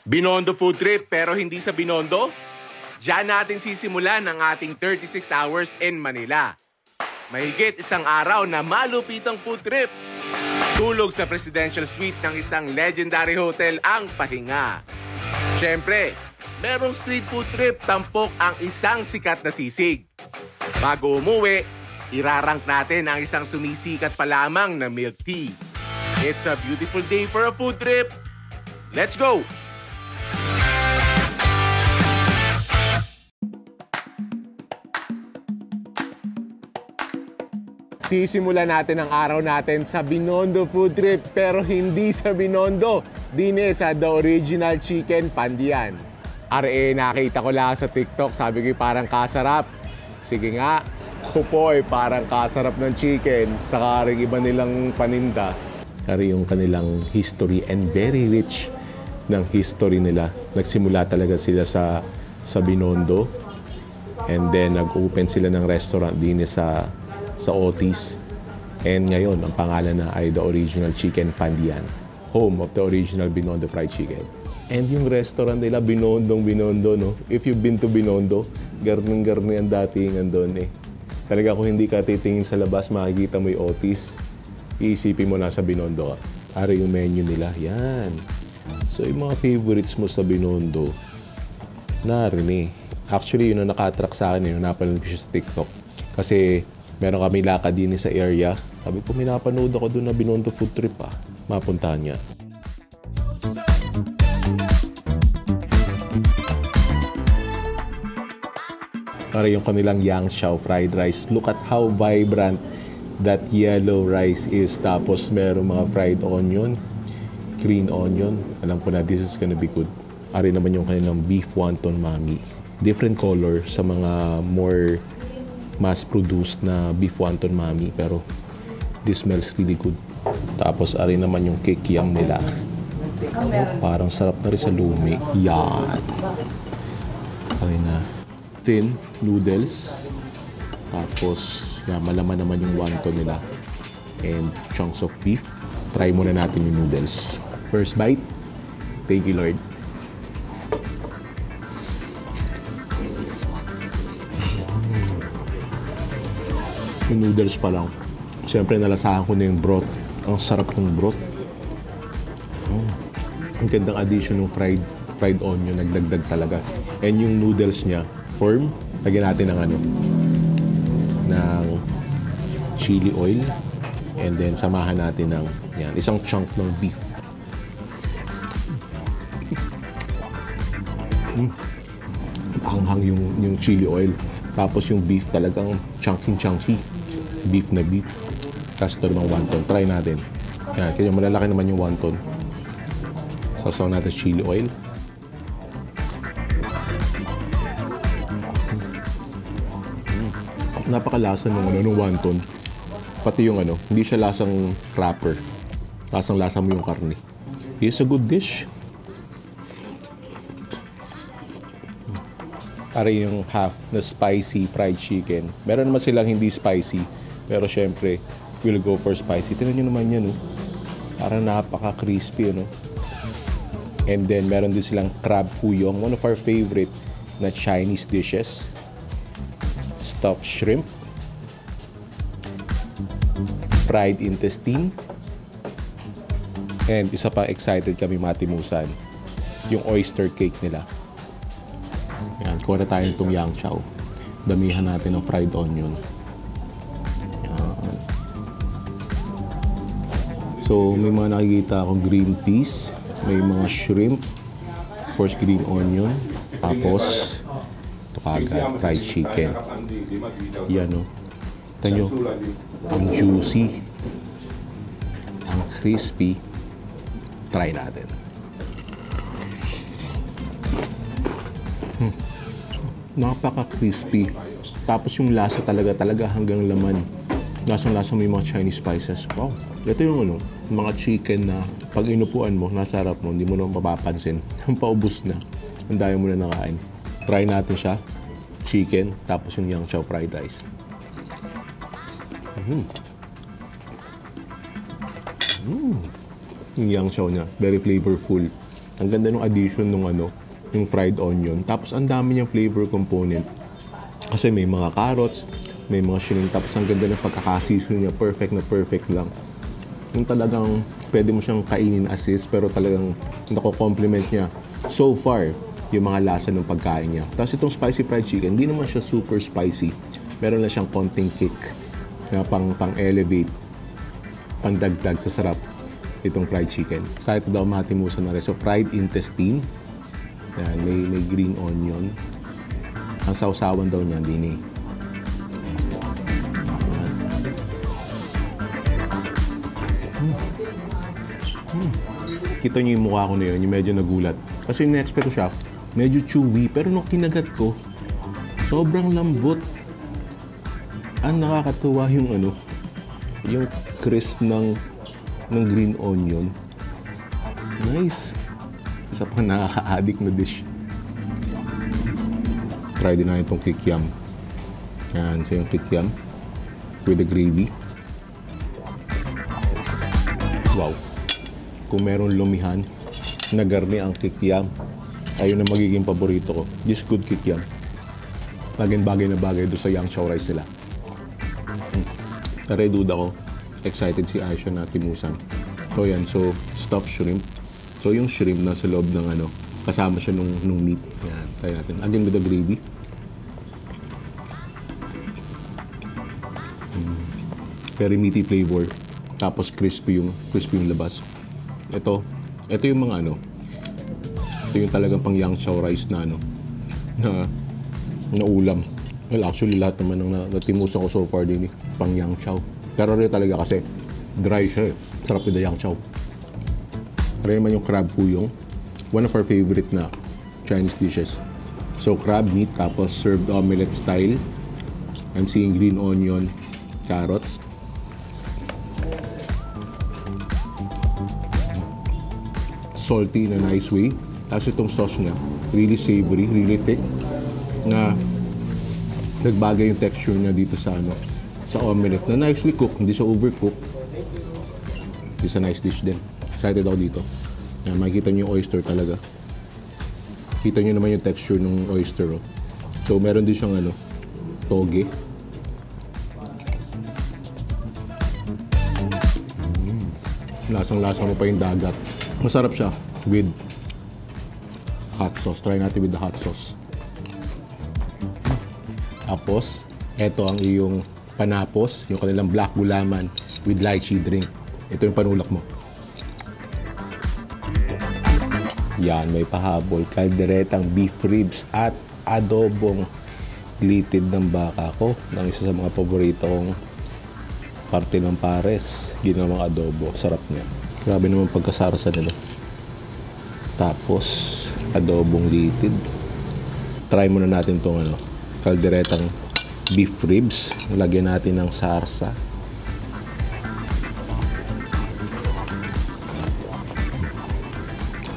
Binondo food trip pero hindi sa Binondo? Diyan natin sisimulan ang ating 36 hours in Manila. Mahigit isang araw na malupitang food trip. Tulog sa presidential suite ng isang legendary hotel ang pahinga. Siyempre, merong street food trip tampok ang isang sikat na sisig. Bago umuwi, irarank natin ang isang sumisikat pa lamang na milk tea. It's a beautiful day for a food trip. Let's go! Sisimulan natin ang araw natin sa Binondo food trip pero hindi sa Binondo. Dine sa The Original Chicken Pandian. Nakita ko lang sa TikTok, sabi ko parang kasarap. Sige nga, kupoy parang kasarap ng chicken. Saka rin iba nilang paninda. Kari yung kanilang history and very rich ng history nila. Nagsimula talaga sila sa Binondo. And then nag-open sila ng restaurant din sa Otis. And ngayon, ang pangalan na ay The Original Chicken Pandian, home of the original Binondo fried chicken. And yung restaurant nila, Binondo, no? If you've been to Binondo, garning-garni ang datingan doon eh. Talaga kung hindi ka titingin sa labas, makikita mo yung Otis, iisipin mo nasa Binondo ka. Ari yung menu nila, yan. So yung mga favorites mo sa Binondo, narin eh. Actually, yun ang naka-attract sa akin, yun napanood ko siya sa TikTok. Kasi meron kami lakad din sa area. Sabi ko, may napanood ako doon na Binondo food trip pa. Mapuntahan niya. Para yung kanilang Yang Xiao fried rice. Look at how vibrant that yellow rice is. Tapos meron mga fried onion, green onion. Alam ko na this is gonna be good. Ari naman yung kanilang beef wonton mami. Different color sa mga more mass-produced na beef wonton mami, pero this smells really good. Tapos ari naman yung kikiam nila. Parang sarap na rin sa lumi. Yan. Ari na thin noodles. Tapos malaman naman yung wonton nila. And chunks of beef. Try muna natin yung noodles. First bite. Thank you, Lord. Yung noodles pa lang. Siyempre, nalasahan ko na yung broth. Ang sarap ng broth. Ang gandang addition ng fried onion. Nagdagdag talaga. And yung noodles niya, firm. Lagyan natin ng ng chili oil. And then, samahan natin ng isang chunk ng beef. Hanghang yung chili oil. Tapos yung beef talagang chunky. Beef na beef. Tapos ito ng wonton. Try natin. Yan, kaya malalaki naman yung wonton. Sasaw natin chili oil. Napakalasa ng wonton. Pati yung hindi siya lasang wrapper. Lasang-lasa mo yung karne. It's a good dish. Para yung half na spicy fried chicken. Meron naman silang hindi spicy. Pero syempre, we'll go for spicy. Tignan nyo naman yan, Parang napaka-crispy, And then, meron din silang crab fuyong. One of our favorite na Chinese dishes. Stuffed shrimp. Fried intestine. And isa pa excited kami matimusan. Yung oyster cake nila. Yan, kuha na tayo itong Yang Xiao. Damihan natin ng fried onion. Yan. So, may mga nakikita akong green peas. May mga shrimp. Of course, green onion. Tapos, ito kagad, fried chicken. Yan, Ito nyo, ang juicy. Ang crispy. Try natin. Napaka-crispy. Tapos yung lasa talaga hanggang laman. Lasang-lasa may mga Chinese spices. Wow. Ito yung mga chicken na pag inupuan mo, nasa harap mo, hindi mo naman mapapansin. Ang paubos na. Ang dami mo na nakain. Try natin siya. Chicken, tapos yung Yang Xiao fried rice. Yung Yang Xiao niya, very flavorful. Ang ganda ng addition ng yung fried onion. Tapos ang dami niyang flavor component. Kasi may mga carrots, may mga shrimp. Tapos ang ganda ng pagkakasison niya. Perfect na perfect lang. Yung talagang pwede mo siyang kainin as is, pero talagang nako-complement niya so far yung mga lasa ng pagkain niya. Tapos itong spicy fried chicken, hindi naman siya super spicy. Meron lang siyang konting kick na pang-elevate, pang-dagdag sa sarap itong fried chicken. Sa ito daw matimusan na rin. So fried intestine. Yan, may green onion. Ang sausawan daw niya, din eh. Kita niyo yung mukha ko na yun, yung medyo nagulat. Kasi na-expect ko siya, medyo chewy. Pero nung kinagat ko, sobrang lambot. Ang nakakatuwa yung yung crisp ng green onion. Nice. Isa pang nakaka-addict na dish. Try din natin itong kikiam. Yan, so yung kikiam with the gravy. Wow. Kung meron lumihan na garni ang kikiam, ayun ang magiging paborito ko. This good kikiam. Bagay na bagay doon sa yang chow rice nila. Pero duda ko, excited si Aisha na timusan. So yan, so stuffed shrimp. So yung shrimp nasa loob ng kasama siya nung meat. Yan, try natin. Again with the gravy. Very meaty flavor. Tapos crispy yung labas. Ito yung mga ito yung talagang pang yang chow rice na na ulam. Well, actually lahat naman ng natimusan ko so far din pang yang chow. Pero rin talaga kasi dry siya eh. Sarap yung yang chow. Rin naman yung crab fuyong. One of our favorite na Chinese dishes. So crab meat tapos served omelette style. I'm seeing green onion, carrots. Salty in a nice way. Tapos itong sauce niya, really savory, really thick. Na nagbagay yung texture niya dito sa sa omelette na nicely cooked, hindi siya overcooked. It's a nice dish din. Excited ako dito. Yan, makikita niyo yung oyster talaga. Kita niyo naman yung texture ng oyster. Oh. So meron din siyang toge. Lasang-lasa mo pa yung dagat. Masarap siya with hot sauce. Try natin with the hot sauce. Tapos, eto ang iyong panapos, yung kanilang black gulaman with lychee drink. Ito yung panulak mo. Yan, may pahabol, kalderetang beef ribs at adobong glitid ng baka ko. Ang isa sa mga paborito kong parte ng pares, ginawang adobo. Sarap niya. Grabe naman pagkasarsa nila. Tapos, adobong litid. Try muna natin itong kalderetang beef ribs. Lagyan natin ng sarsa.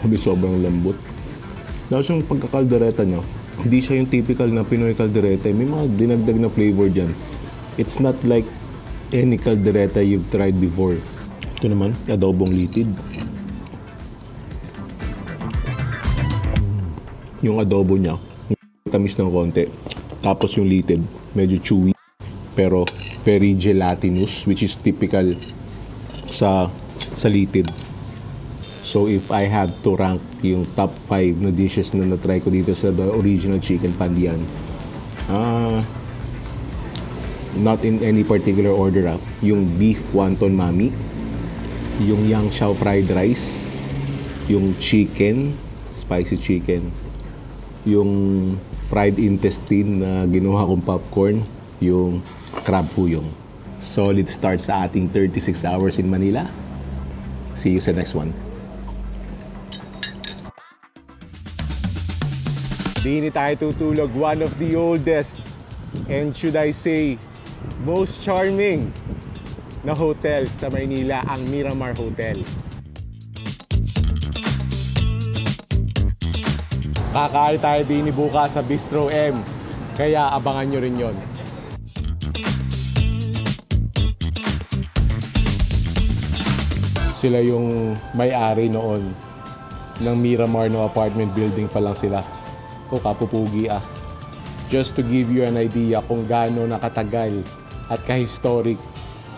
Sobrang lambot. Tapos yung pagkakaldereta nyo, hindi siya yung typical na Pinoy kaldereta. May mga dinagdag na flavor dyan. It's not like any kaldereta you've tried before. Ito naman, adobong litid. Yung adobo niya, tamis ng konti. Tapos yung litid, medyo chewy. Pero very gelatinous, which is typical sa litid. So if I had to rank yung top 5 na dishes na na-try ko dito sa the original chicken pandian, not in any particular order, yung beef wonton mami, yung yang chow fried rice, yung chicken, spicy chicken, yung fried intestine na ginawa kong popcorn, yung crab fuyong. Solid start sa ating 36 hours in Manila. See you sa next one. Dini tayo tutulog, one of the oldest and should I say most charming na hotel sa Maynila, ang Miramar Hotel. Kakain tayo din bukas sa Bistro M, kaya abangan nyo rin yon. Sila yung may-ari noon ng Miramar no apartment building pa lang sila. O kapupugi ah. Just to give you an idea kung gaano nakatagal at ka-historic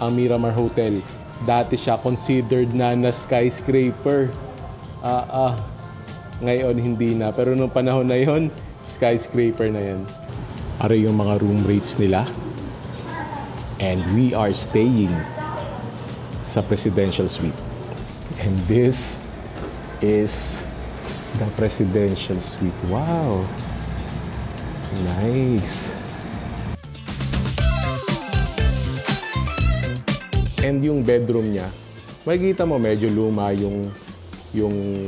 ang Miramar Hotel. Dati siya considered na skyscraper. Ngayon hindi na. Pero nung panahon na yon, skyscraper na yan. Are yung mga room rates nila. And we are staying sa presidential suite. And this is the presidential suite. Wow! Nice! And yung bedroom niya, makikita mo medyo luma yung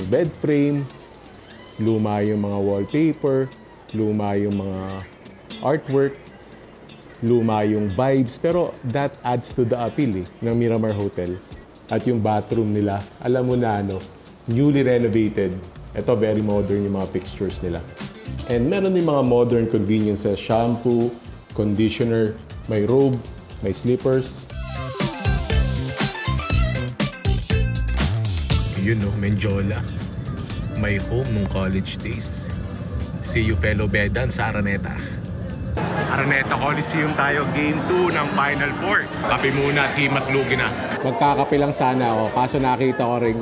bed frame, luma yung mga wallpaper, luma yung mga artwork, luma yung vibes, pero that adds to the appeal ng Miramar Hotel. At yung bathroom nila, alam mo na newly renovated. Ito, very modern yung mga fixtures nila. And meron din mga modern conveniences, shampoo, conditioner, may robe, may slippers. Yun Menjola. My home nung college days. See you fellow Bedan sa Araneta. Araneta Coliseum tayo, Game 2 ng Final Four. Kape muna at himatlugi na. Magkakape lang sana ako, kaso nakita ko ring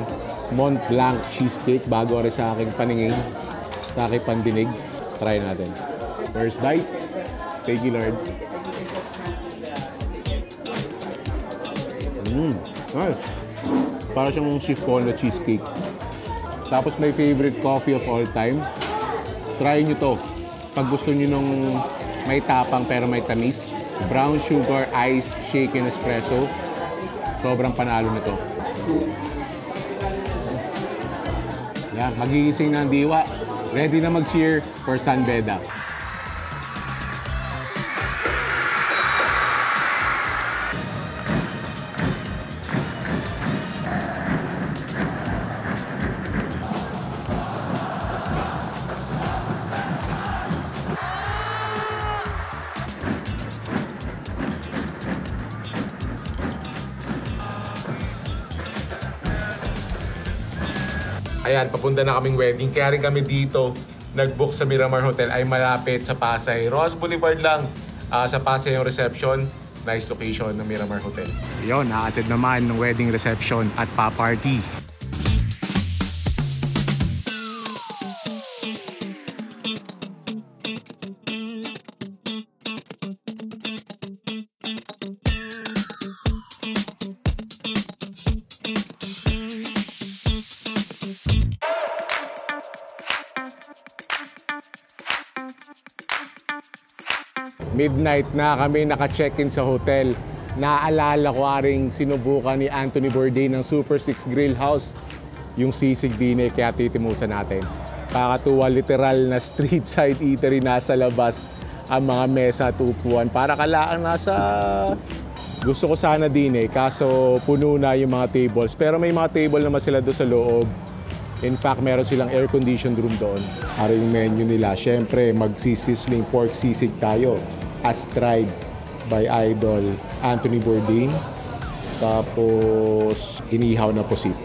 Mont Blanc cheesecake bago rin sa aking paningin, sa aking pandinig. Try natin. First bite. Thank you, Lord. Nice. Para siyang chiffon na cheesecake. Tapos my favorite coffee of all time. Try nyo to. Pag gusto nyo nung may tapang pero may tamis. Brown sugar iced shaken espresso. Sobrang panalo nito. Yan, magigising na ang diwa. Ready na mag-cheer for San Beda. Ayan, papunta na kaming wedding. Kaya rin kami dito nag-book sa Miramar Hotel ay malapit sa Pasay. Ross Boulevard lang sa Pasay yung reception. Nice location ng Miramar Hotel. Yun, naatid naman ng wedding reception at pa-party. Midnight na kami naka-check-in sa hotel. Naalala ko aring sinubukan ni Anthony Bourdain ng Super 6 Grill House. Yung sisig dine, kaya titimusan natin. Kakatuwa, literal na street side eatery nasa labas ang mga mesa at upuan. Para kalaan nasa... Gusto ko sana dine, kaso puno na yung mga tables. Pero may mga table naman sila doon sa loob. In fact, meron silang air-conditioned room doon. Para yung menu nila, syempre magsisisling pork sisig tayo. As tried by Idol Anthony Bourdain. Tapos, inihaw na pusit.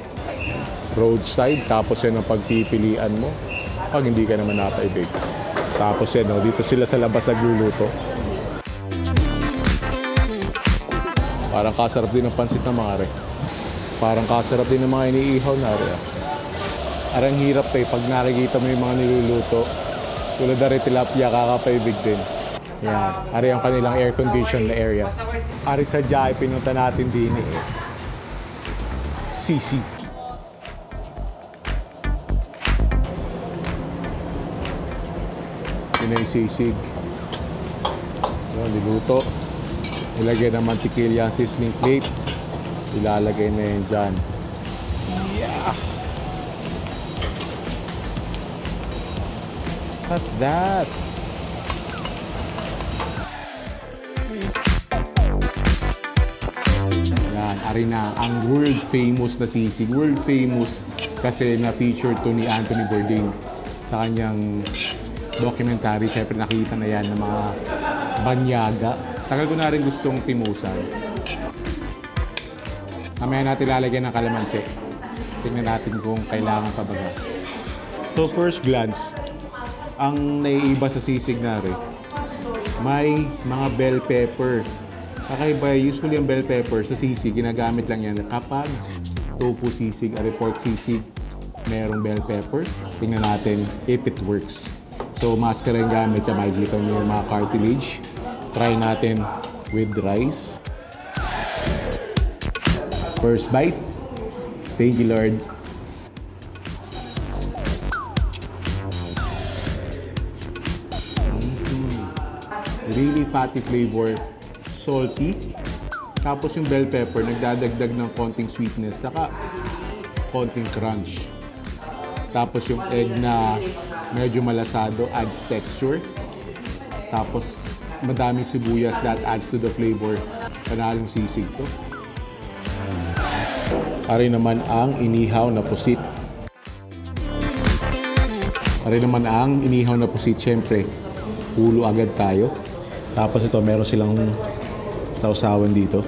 Roadside, tapos yan ang pagpipilian mo. Pag hindi ka naman napaibig. Tapos yan, dito sila sa labas nagluluto. Parang kasarap din ang pansit na mare. Parang kasarap din ang mga iniihaw na rin. Arang hirap tayo pag nakikita mo yung mga niluluto. Tulad na rin tilapia, kakapaibig din. Yan. Ari ang kanilang air-conditioned na area. Ari sa Jai, pinunta natin din Sisig. Yun na yung sisig. Yun, niluto. Ilagay ng mantikilya ang seasoning plate. Ilalagay na yun dyan. Yeah! At that! Yan, ari na ang world famous na sisig. World famous kasi na-feature to ni Anthony Bourdain sa kanyang documentary. Siyempre nakita na yan ng mga banyaga. Tagal ko na rin gustong timusan. Mamaya natin lalagyan ng kalamansi. Tingnan natin kung kailangan pa ba. So first glance, ang naiiba sa sisig na rin, may mga bell pepper. Kakaiba, usually ang bell pepper sa sisig, ginagamit lang yan kapag tofu sisig, pork sisig, merong bell pepper. Tingnan natin if it works. So maskara yung gamit niya, makikita niyo yung mga cartilage. Try natin with rice. First bite. Thank you, Lord. Really fatty flavor, salty. Tapos yung bell pepper, nagdadagdag ng konting sweetness, saka konting crunch. Tapos yung egg na medyo malasado adds texture. Tapos madaming sibuyas that adds to the flavor. Panalong sisig to. Ari naman ang inihaw na pusit. Ari naman ang inihaw na pusit, syempre. Ulo agad tayo. Tapos ito, meron silang sausawan dito.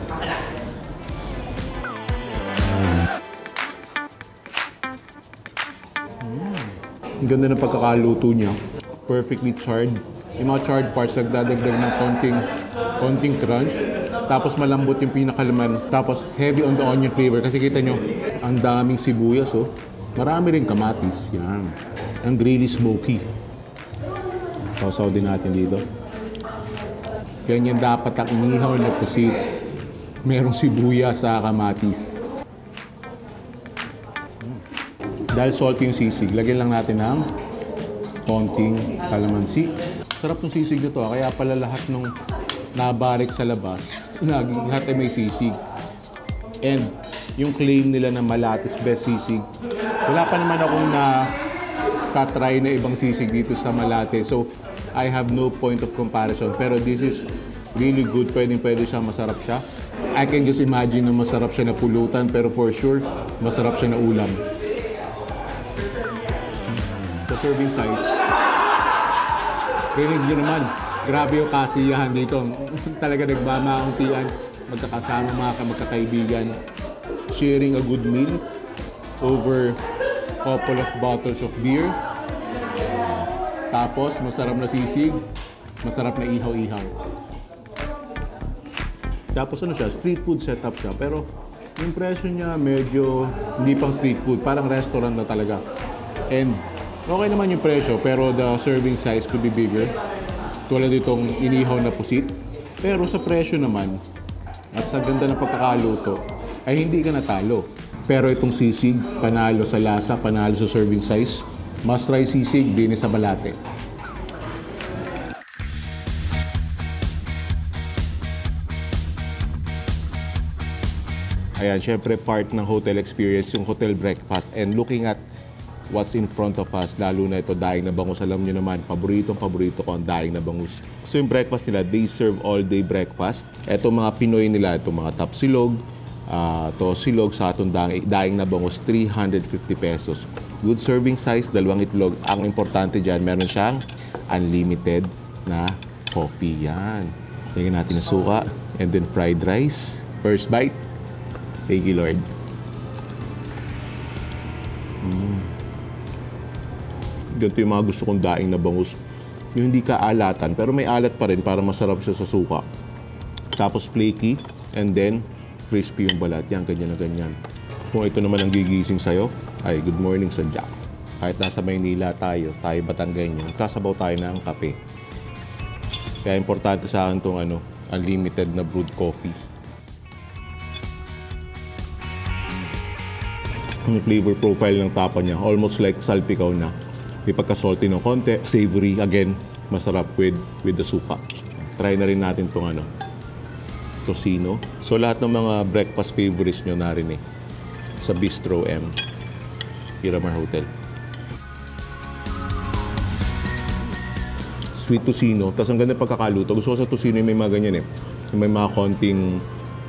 Ang ganda ng pagkakaluto niya. Perfectly charred. Yung mga charred parts, nagdadagdag ng konting crunch. Tapos malambot yung pinakalaman. Tapos heavy on the onion flavor. Kasi kita nyo, ang daming sibuyas, oh. Marami rin kamatis. Yan. Ang really smoky. Sausaw din natin dito. Ganyan dapat ang inihaw na pusit. Merong sibuyas sa kamatis. Dahil salty yung sisig, lagyan lang natin ng konting kalamansi. Sarap ng sisig na to, kaya pala lahat ng nabarik sa labas, lahat ay may sisig. And yung claim nila na Malate's best sisig, wala pa naman akong tatry na ibang sisig dito sa Malate. So, I have no point of comparison. Pero this is really good. Pwede siya, masarap siya. I can just imagine na masarap siya na pulutan, pero for sure, masarap siya na ulam. The serving size. Rinig nyo naman, grabe yung kasiyahan dito. Talaga nagmamauntian, magkakasama mga magkakaibigan, sharing a good meal over couple of bottles of beer. Tapos, masarap na sisig, masarap na ihaw-ihaw. Tapos ano siya, street food setup siya. Pero yung presyo niya medyo hindi pang street food, parang restaurant na talaga. And okay naman yung presyo, pero the serving size could be bigger. Tulad itong inihaw na pusit. Pero sa presyo naman, at sa ganda ng pagkakaluto, ay hindi ka natalo. Pero itong sisig, panalo sa lasa, panalo sa serving size. Must try sisig, din sa Malate. Ayan, syempre part ng hotel experience, yung hotel breakfast. And looking at what's in front of us, lalo na ito, daing na bangus. Alam nyo naman, paborito ko ang daing na bangus. So yung breakfast nila, they serve all-day breakfast. Ito mga Pinoy nila, ito mga tapsilog, tosilog sa atong daing na bangus, 350 pesos. Good serving size, 2 itlog. Ang importante dyan, meron siyang unlimited na coffee. Yan. Tingnan natin na suka. And then fried rice. First bite. Thank you, Lord. Ganito yung mga gusto kong daing na bangus. Yung hindi kaalatan, pero may alat pa rin para masarap siya sa suka. Tapos flaky, and then crispy yung balat. Yan, ganyan na ganyan. Kung ito naman ang gigising sa'yo, ay good morning sadya. Kahit nasa Maynila tayo Batanggenyo, sasabaw tayo ng kape. Kaya importante sa akin itong unlimited na brewed coffee. Yung flavor profile ng tapa niya, almost like salpikaw na. May pagka-salty ng konti, savory, again, masarap with the suka. Try na rin natin itong tocino. So lahat ng mga breakfast favorites nyo narin sa Bistro M, Miramar Hotel. Sweet tocino, tapos ang ganda pagkakaluto. Gusto ko sa tocino yung may mga ganyan yung may mga konting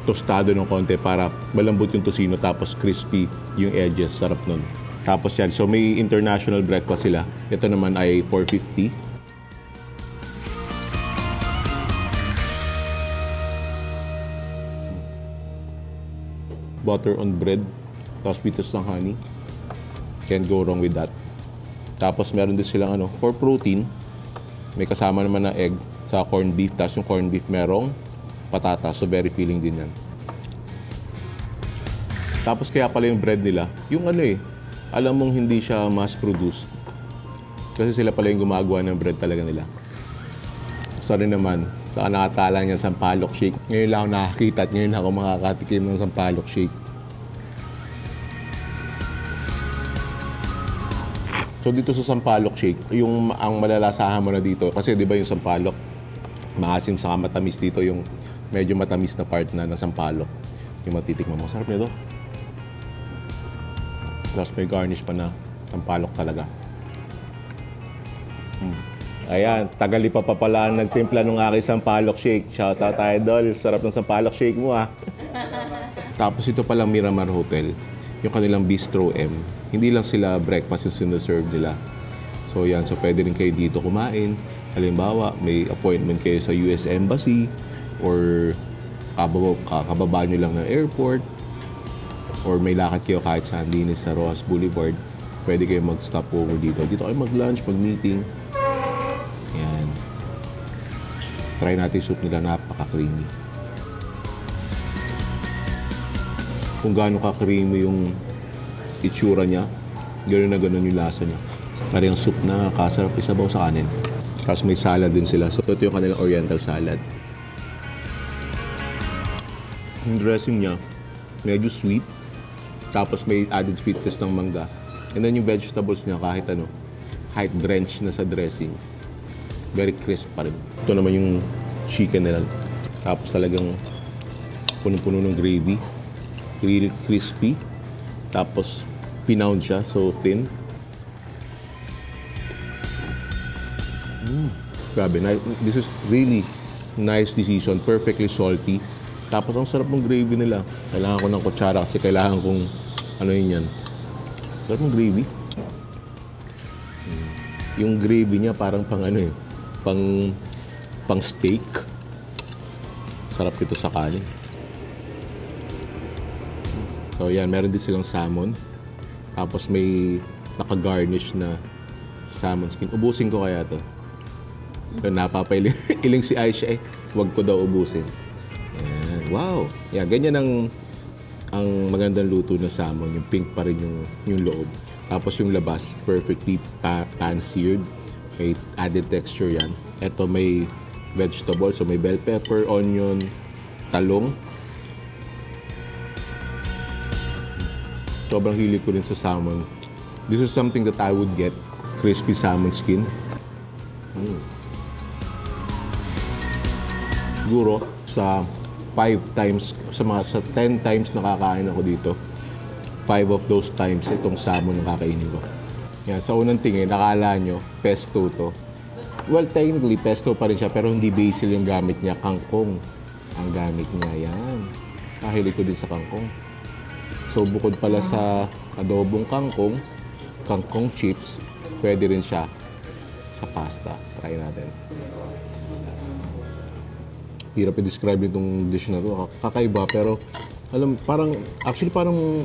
tostado ng konti para malambot yung tocino tapos crispy yung edges. Sarap nun. Tapos yan, so may international breakfast sila. Ito naman ay 450. Butter on bread, tapos bitas ng honey. Can't go wrong with that. Tapos meron din silang for protein, may kasama naman na egg sa corned beef. Tapos yung corned beef merong patatas. So very filling din yan. Tapos kaya pala yung bread nila, yung alam mong hindi siya mass-produced. Kasi sila pala yung gumagawa ng bread talaga nila. Sorry naman, saka nakatala niya sampalok shake. Ngayon lang ako nakakita at ngayon ako makakatikim ng sampalok shake. So dito sa sampalok shake, ang malalasahan mo na dito, kasi di ba yung sampalok, maasim saka matamis dito, yung medyo matamis na part na ng sampalok. Yung matitikman mo, sarap nito. Tapos may garnish pa na sampalok talaga. Ayan, Tagalipa pa pala ang nagtimpla ng aking sampalok shake. Shoutout idol, sarap ng sampalok shake mo Tapos ito palang Miramar Hotel, yung kanilang Bistro M. Hindi lang sila breakfast yung sinaserve nila. So yan, so pwede rin kayo dito kumain. Halimbawa, may appointment kayo sa US Embassy or kababa nyo lang ng airport or may lakad kayo kahit saan linis sa Rojas Boulevard, pwede kayo mag-stop over dito. Dito kayo mag-lunch, mag-meeting. Yan. Try natin yung soup nila, napaka-creamy. Kung gaano ka-creamy yung itsura niya, gano'n na gano'n yung lasa niya. Parang soup na kasarap isabaw sa kanin. Tapos may salad din sila. So ito yung kanilang oriental salad. Yung dressing niya, medyo sweet. Tapos may added sweetness ng mangga. And then yung vegetables niya kahit drenched na sa dressing, very crisp pa rin. Ito naman yung chicken nila. Tapos talagang punong-puno ng gravy. Really crispy. Tapos pinound siya, so thin. Grabe, this is really nice decision. Perfectly salty. Tapos ang sarap ng gravy nila. Kailangan ko ng kutsara kasi kailangan kong yan. Sarap ng gravy. Yung gravy niya parang pang steak. Sarap ito sa kanin. So yan, meron din silang salmon. Tapos may naka-garnish na salmon skin. Ubusin ko kaya to. Napapailing si Aisha huwag ko daw ubusin. Yan. Wow! Yan, ganyan ang magandang luto na salmon. Yung pink pa rin yung loob. Tapos yung labas, perfectly pan-seared. May added texture yan. Ito may vegetables. So may bell pepper, onion, talong. Sobrang hilig ko rin sa salmon. This is something that I would get. Crispy salmon skin. Siguro sa 10 times nakakain ako dito, 5 of those times itong salmon ang kakainin ko. Yan, sa unang tingin, nakala nyo, pesto to. Well, technically, pesto pa rin siya, pero hindi basil yung gamit niya. Kangkong ang gamit niya. Yan. Kahilig ko din sa kangkong. So, bukod pala sa adobong kangkong chips, pwede rin siya sa pasta. Try natin. Hirap i-describe itong dish na to. Kakaiba, pero parang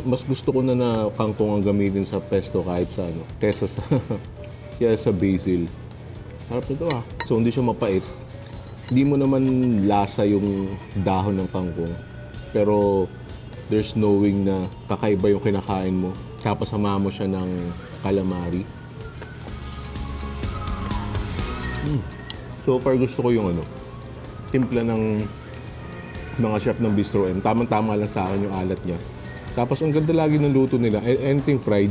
mas gusto ko na kangkong ang gamitin sa pesto kahit sa kesa sa basil. Harap nito So, hindi siya mapait. Hindi mo naman lasa yung dahon ng kangkong. Pero, there's knowing na kakaiba yung kinakain mo. Tapos sama mo siya ng calamari. So far gusto ko yung timpla ng mga chef ng Bistro M. Tamang-tama lang sa akin yung alat niya. Tapos ang ganda lagi ng luto nila. Anything fried,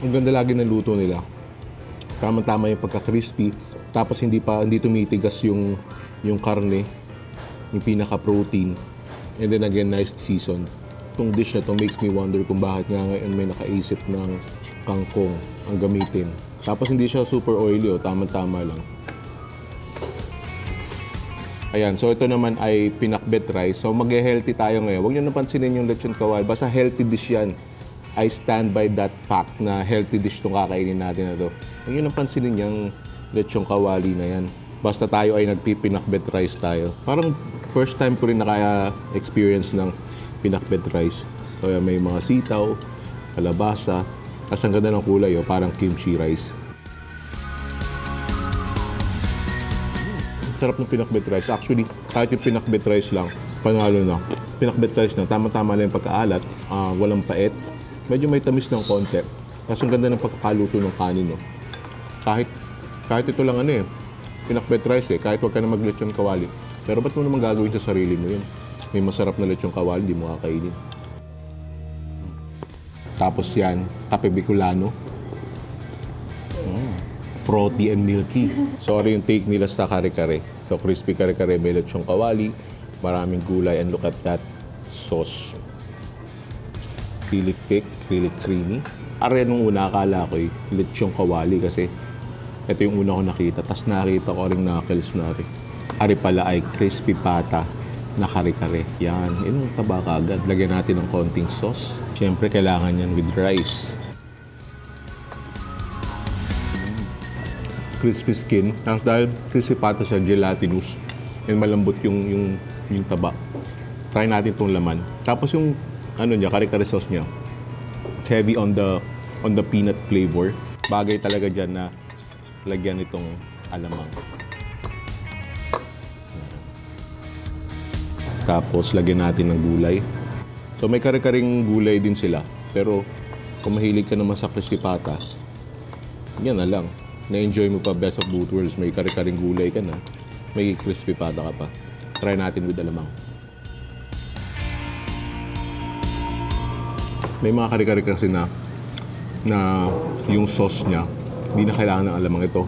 ang ganda lagi ng luto nila. Tamang-tama yung pagka-crispy. Tapos hindi tumitigas yung karne, yung pinaka-protein. And then again, nice season. Itong dish na to makes me wonder kung bakit nga ngayon may nakaisip ng kangkong ang gamitin. Tapos hindi siya super oily tama-tama lang. Ayan, so ito naman ay pinakbet rice. So mag-healthy tayo ngayon. Huwag nyo napansinin yung lechon kawali. Basta healthy dish yan. I stand by that fact na healthy dish itong kakainin natin na to. Huwag nyo napansinin yung lechon kawali na yan. Basta tayo ay nagpipinakbet rice tayo. Parang first time ko rin nakaya-experience ng pinakbet rice. So may mga sitaw, kalabasa. Tapos ang ganda ng kulay, oh, parang kimchi rice. Sarap ng pinakbet rice. Actually, kahit yung pinakbet rice lang, panalo na. Pinakbet rice na, tama-tama lang yung pagkaalat, walang pait. Medyo may tamis ng konti. Tapos ang ganda ng pagkakaluto ng kanin, no? Kahit ito lang ano eh, pinakbet rice eh, kahit wag ka na mag-lechon kawali. Pero ba't mo naman gagawin sa sarili mo yun? May masarap na lechon kawali, di mo kakainin. Tapos yan, kape Bicolano. Frothy and milky. Sorry yung take nila sa kare-kare. So crispy kare-kare, may lechong kawali, maraming gulay, and look at that sauce. Really thick, really creamy. Are nung una akala ko lechong kawali kasi ito yung una ko nakita. Tapos nakita ko rin knuckles na rin. Ari pala ay crispy pata na kare-kare. Yan, yun yung taba agad. Lagyan natin ng konting sauce. Siyempre, kailangan yan with rice. Crispy skin. Dahil crispy pata siya, gelatinous. And malambot yung taba. Try natin itong laman. Tapos yung kare-kare sauce niya, heavy on the peanut flavor. Bagay talaga dyan na lagyan itong alamang. Tapos lagyan natin ng gulay. So may kare-karing gulay din sila. Pero kung mahilig ka naman sa crispy pata, yan na lang. Na-enjoy mo pa best of both worlds. May kare-karing gulay ka na, may crispy pata ka pa. Try natin with alamang. May mga kare-kare kasi na yung sauce niya, hindi na kailangan ng alamang. Ito,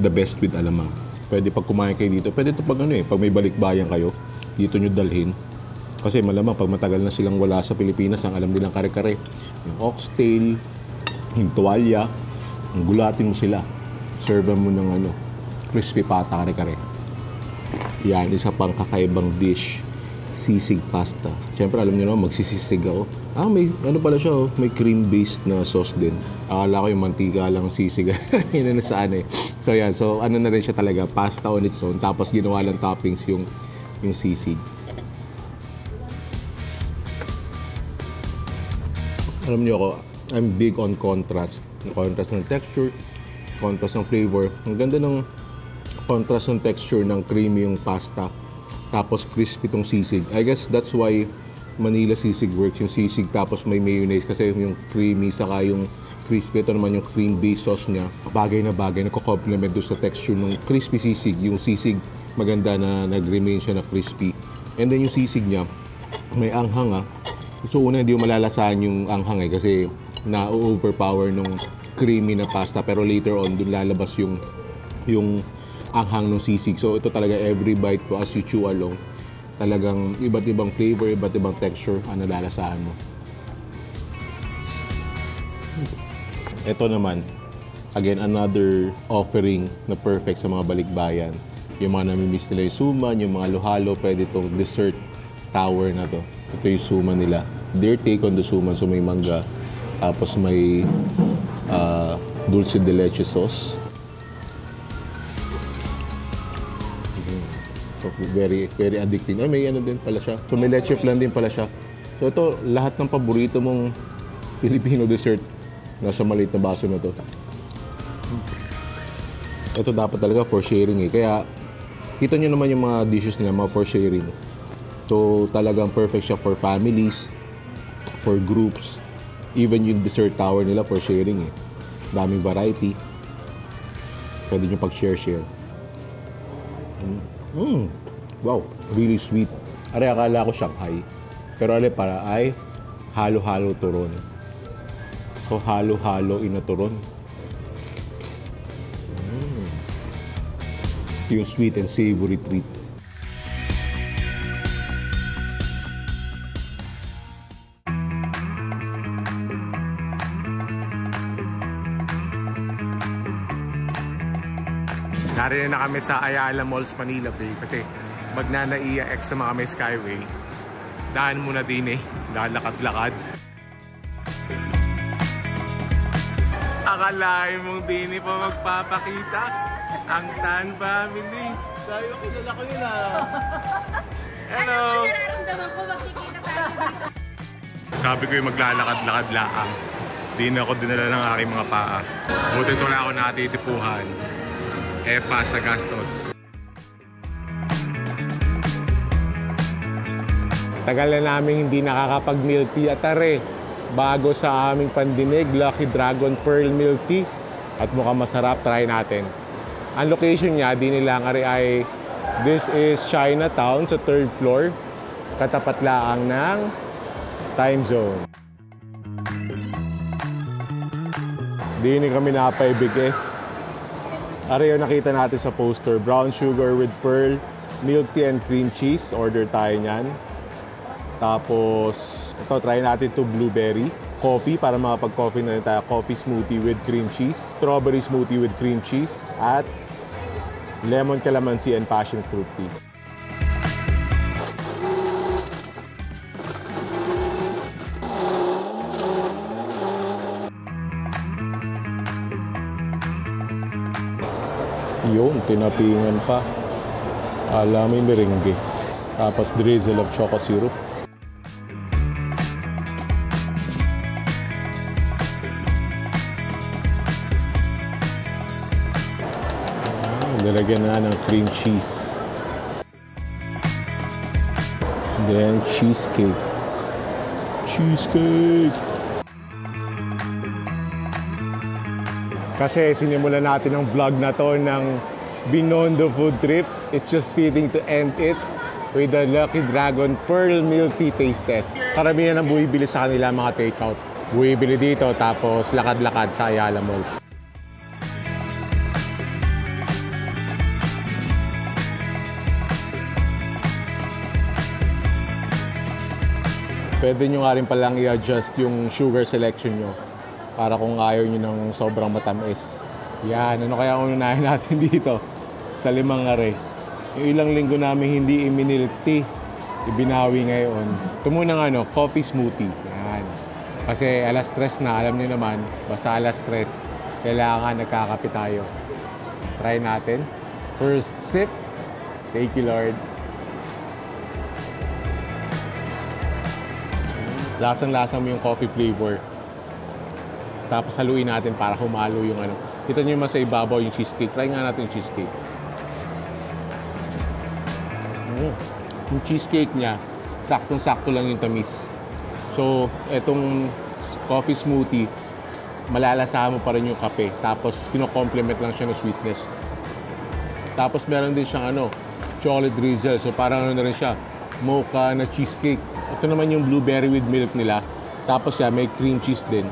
the best with alamang. Pwede pag kumain kayo dito, pwede ito pag pag may balikbayan kayo, dito nyo dalhin. Kasi malamang pag matagal na silang wala sa Pilipinas, ang alam nilang kare-kare, yung oxtail, yung tuwalya, gulatin mo sila. Serve mo ng crispy pata kare-kare. Yan, isa pang kakaibang dish, sisig pasta. Siyempre, alam niyo naman, magsisisig ako. May pala siya, oh. May cream-based na sauce din. Akala ko yung mantika lang sisig. Yun na saan eh. So yan, so na rin siya talaga, pasta on its own. Tapos ginawa lang toppings yung sisig. Alam niyo ako, I'm big on contrast. Contrast ng texture, contrast ng flavor. Ang ganda ng contrast ng texture ng creamy yung pasta. Tapos crispy tong sisig. I guess that's why Manila sisig works. Yung sisig tapos may mayonnaise kasi yung creamy saka yung crispy. Ito naman yung cream-based sauce niya. Bagay na nagko-complement doon sa texture ng crispy sisig. Yung sisig maganda na nag-remain siya na crispy. And then yung sisig niya, may anghang . So una hindi mo malalasahan yung anghang kasi na-overpower nung creamy na pasta. Pero later on, dun lalabas yung anghang ng sisig. So ito talaga every bite po as you chew along, talagang iba't ibang flavor, iba't ibang texture ang nalalasahan mo. Ito naman, again, another offering na perfect sa mga balikbayan. Yung mga namimiss nila yung suman, yung mga luhalo, pwede itong dessert tower na to. Ito yung suman nila. Their take on the suman, so may mangga, tapos may dulce de leche sauce. Very, very addicting. May din pala siya. So may leche flan din pala siya. So ito, lahat ng paborito mong Filipino dessert nasa maliit na baso na to. Ito dapat talaga for sharing Kaya kita nyo naman yung mga dishes nila, mga for sharing. So talagang perfect siya for families, for groups. Even yung dessert tower nila for sharing Daming variety. Pwede nyo pag-share. Wow, really sweet. Are akala ko Shanghai. Pero para ay halo-halo turon. So halo-halo inaturon. Yung sweet and savory treat. Narito na kami sa Ayala Malls, Manila Bay kasi magnanaiya X na kami Skyway. Daan muna din lalakad-lakad. Akalain mong din pa magpapakita ang Tan family. Sayo, kilala ko yun Hello! Ano nararamdaman ko makikita tayo dito? Sabi ko yung maglalakad-lakad lang. Di na ako dinala ng aking mga paa. Buti ito na ako natitipuhan. Pa sa gastos. Tagal na namin hindi nakakapag-milk tea at tare. Bago sa aming pandinig, Lucky Dragon Pearl Milk Tea. At mukhang masarap, try natin. Ang location niya, di nilang ay this is Chinatown sa 3rd floor. Katapat lang ng time zone. Di ni kami napaibig eh. Ari yung nakita natin sa poster, brown sugar with pearl, milk tea and cream cheese. Order tayo niyan. Tapos, ito, try natin to blueberry. Coffee, para makapag-coffee na rin tayo. Coffee smoothie with cream cheese. Strawberry smoothie with cream cheese. At lemon calamansi and passion fruit tea. Yun, tinapingan pa. May merengue. Tapos drizzle of choco syrup. Nilagyan na ng cream cheese. Then cheesecake. Cheesecake! Kasi sinimulan natin ang vlog na to ng Binondo food trip. It's just fitting to end it with the Lucky Dragon Pearl Milk Tea Taste Test. Karamihan ang buibili sa kanila mga takeout. Buibili dito tapos lakad-lakad sa Ayala Malls. Pwede nyo nga rin palang i-adjust yung sugar selection nyo para kung ayaw nyo ng sobrang matamis. Yan, ano kaya unahin natin dito sa Limang Are? Yung ilang linggo namin hindi i-milk tea, ibinawi ngayon. Ito muna ng coffee smoothie. Yan. Kasi alas 3 na, alam nyo naman, basta alas 3, kailangan nagkakape tayo. Try natin. First sip. Thank you, Lord. Lasang-lasa mo yung coffee flavor. Tapos haluin natin para humalo yung ano. Kita nyo mas sa ibabaw yung cheesecake. Try nga natin yung cheesecake. Yung cheesecake niya, saktong-sakto lang yung tamis. So, etong coffee smoothie, malalasahan mo pa rin yung kape. Tapos, kino-complement lang siya ng sweetness. Tapos, meron din siyang chocolate drizzle. So, parang na rin siya, mocha na cheesecake. Ito naman yung blueberry with milk nila. Tapos siya, may cream cheese din.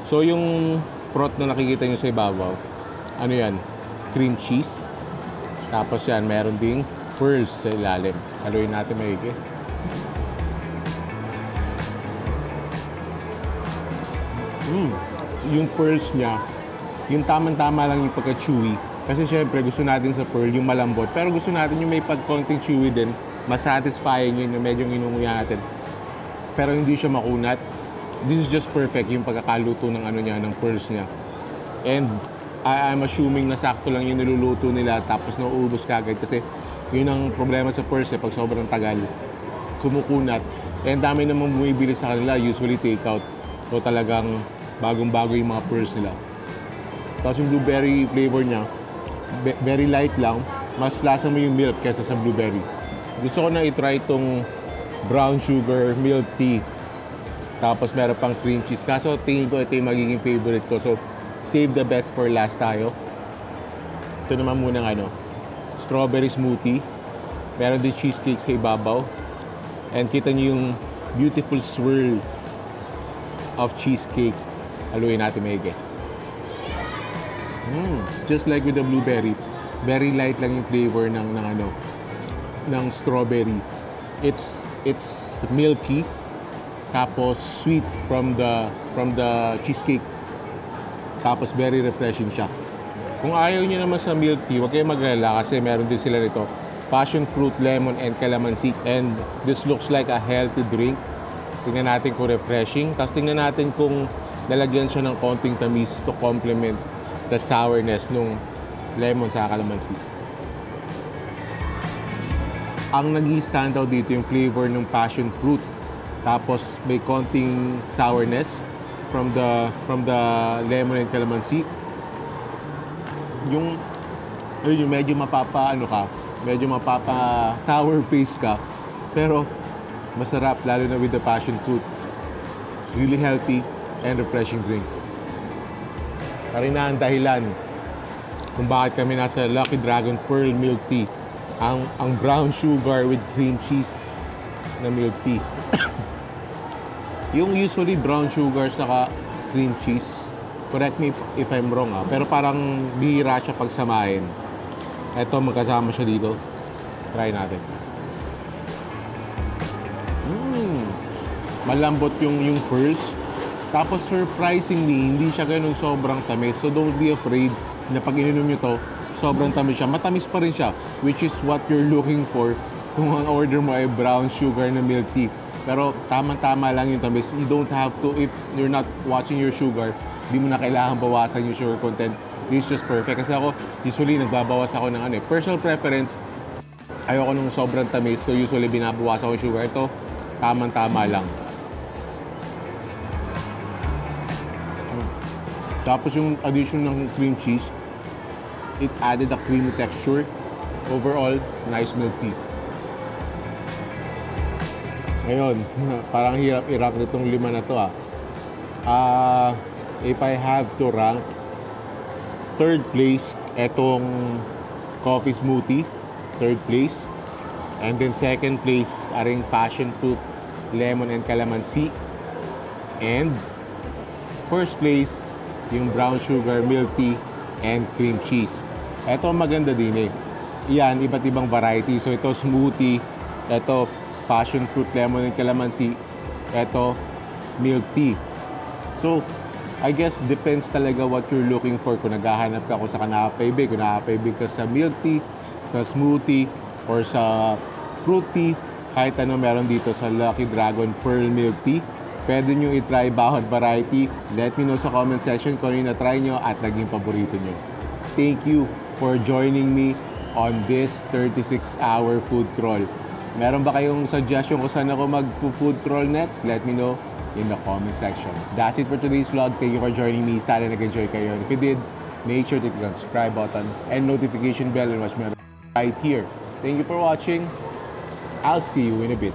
So yung froth na nakikita nyo sa ibabaw, ano yan? Cream cheese. Tapos yan, meron ding pearls sa ilalim. Haluin natin maigi. Yung pearls niya, yung tamang-tama lang yung pagka-chewy. Kasi syempre gusto natin sa pearl yung malambot. Pero gusto natin yung may pag-konting chewy din. Mas satisfying yun, yung medyo inunguya natin. Pero hindi siya makunat. This is just perfect yung pagkakaluto ng ng pearls niya. And I'm assuming na sakto lang yung niluluto nila tapos nauubos kagad kasi yun ang problema sa pearls pag sobrang tagal, kumukunat. And dami namang bumibili sa kanila, usually takeout. So talagang bagong-bago yung mga pearls nila. Tapos yung blueberry flavor niya, very light lang. Mas lasa mo yung milk kaysa sa blueberry. Gusto ko na i-try itong brown sugar milk tea. Tapos meron pang cream cheese. Kaso tingin ko ito yung magiging favorite ko. So, save the best for last tayo. Ito naman muna strawberry smoothie. Meron din cheesecake sa ibabaw. And kita nyo yung beautiful swirl of cheesecake. Haluin natin maigi. Just like with the blueberry, very light lang yung flavor ng strawberry. It's milky, tapos sweet from the cheesecake. Tapos very refreshing siya. Kung ayaw niyo naman sa milk tea, huwag kayong mag-alala kasi meron din sila nito. Passion fruit, lemon, and calamansi. And this looks like a healthy drink. Tingnan natin kung refreshing. Tapos tingnan natin kung nalagyan siya ng konting tamis to complement the sourness nung lemon sa calamansi. Ang nag-i-stand out dito yung flavor ng passion fruit. Tapos may konting sourness. from the lemon and calamansi. Yung medyo medyo mapapa sour face ka. Pero masarap, lalo na with the passion fruit. Really healthy and refreshing drink. Rin na ang dahilan kung bakit kami nasa Lucky Dragon Pearl Milk Tea. Ang brown sugar with cream cheese na milk tea. Yung usually brown sugar saka cream cheese, correct me if I'm wrong pero parang bihira siya pagsamahin. Eto, magkasama siya dito. Try natin. Malambot yung pearls. Tapos surprisingly, hindi siya ganun sobrang tamis. So don't be afraid na pag ininom nyo to, sobrang tamis siya. Matamis pa rin siya, which is what you're looking for kung ang order mo ay brown sugar na milk tea. Pero tama-tama lang yung tamis. You don't have to, if you're not watching your sugar, di mo na kailangan bawasan yung sugar content. This is just perfect. Kasi ako, usually nagbabawas ako ng personal preference. Ayoko nung sobrang tamis. So usually binabawas ako yung sugar. Ito, tamang-tama lang. Tapos yung addition ng cream cheese, it added a creamy texture. Overall, nice milk tea. Ngayon, parang hirap nitong 5 na to If I have to rank, third place, etong coffee smoothie, third place. And then second place, aring passion fruit, lemon and calamansi. And first place, yung brown sugar milk tea and cream cheese. Ito maganda din Yan, iba't ibang variety. So ito smoothie, ito passion fruit, lemon and calamansi, ito milk tea. So I guess depends talaga what you're looking for. Kung naghahanap ka kung sa nakakaibig, kung nakakaibig ka sa milk tea, sa smoothie, or sa fruit tea, kahit ano meron dito sa Lucky Dragon Pearl Milk Tea. Pwede nyo i-try bawat variety. Let me know sa comment section kung ano yung na-try nyo at naging paborito nyo. Thank you for joining me on this 36-hour food crawl. Meron ba kayong suggestion kung saan ako mag-food crawl next? Let me know in the comment section. That's it for today's vlog. Thank you for joining me. Sana nag-enjoy kayo. And if you did, make sure to click on the subscribe button and notification bell and watch me right here. Thank you for watching. I'll see you in a bit.